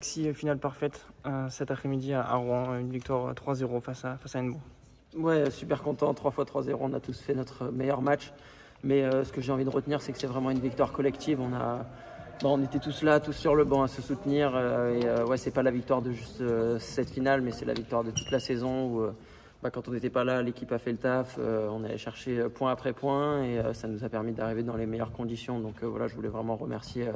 Finale parfaite cet après-midi à Rouen, une victoire 3-0 face à Hennebeau. Ouais, super content, 3 fois 3-0, on a tous fait notre meilleur match. Mais ce que j'ai envie de retenir, c'est que c'est vraiment une victoire collective. On était tous là, tous sur le banc à se soutenir. Ouais, c'est pas la victoire de juste cette finale, mais c'est la victoire de toute la saison où quand on n'était pas là, l'équipe a fait le taf. On allait chercher point après point et ça nous a permis d'arriver dans les meilleures conditions. Donc voilà, je voulais vraiment remercier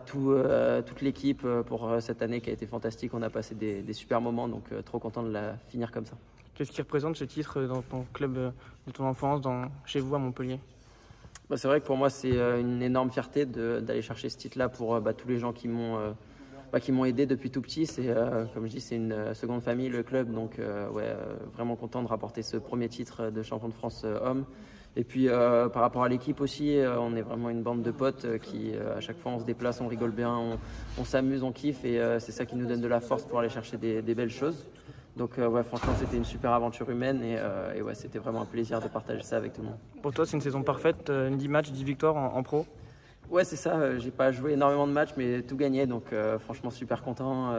toute l'équipe pour cette année qui a été fantastique. On a passé des super moments, donc trop content de la finir comme ça. Qu'est-ce qui représente ce titre dans ton club de ton enfance, chez vous à Montpellier? C'est vrai que pour moi, c'est une énorme fierté d'aller chercher ce titre-là pour tous les gens qui m'ont aidé depuis tout petit. Comme je dis, c'est une seconde famille, le club. Donc, vraiment content de rapporter ce premier titre de champion de France homme. Et puis, par rapport à l'équipe aussi, on est vraiment une bande de potes qui, à chaque fois, on se déplace, on rigole bien, on s'amuse, on kiffe. Et c'est ça qui nous donne de la force pour aller chercher des belles choses. Donc franchement, c'était une super aventure humaine et c'était vraiment un plaisir de partager ça avec tout le monde. Pour toi, c'est une saison parfaite, 10 matchs, 10 victoires en pro? Ouais, c'est ça. J'ai pas joué énormément de matchs, mais tout gagné. Donc franchement, super content.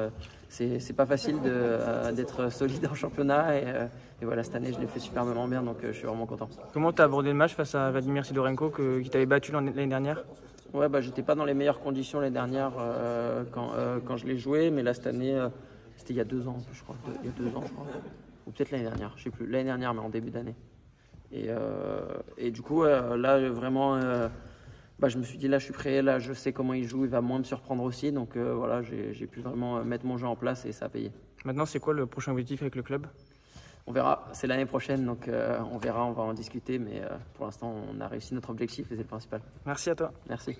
C'est pas facile d'être solide en championnat. Et voilà, cette année, je l'ai fait superbement bien. Donc je suis vraiment content. Comment tu as abordé le match face à Vladimir Sidorenko qui t'avait battu l'année dernière? Ouais, j'étais pas dans les meilleures conditions l'année dernière quand je l'ai joué. Mais là, cette année, c'était il y a 2 ans, je crois. Il y a 2 ans, je crois. Ou peut-être l'année dernière. Je sais plus. L'année dernière, mais en début d'année. Et du coup, là, vraiment... je me suis dit là je suis prêt, là je sais comment il joue, il va moins me surprendre aussi, donc voilà, j'ai pu vraiment mettre mon jeu en place et ça a payé. Maintenant, c'est quoi le prochain objectif avec le club? On verra, c'est l'année prochaine, donc on verra, on va en discuter, mais pour l'instant on a réussi notre objectif et c'est le principal. Merci à toi. Merci.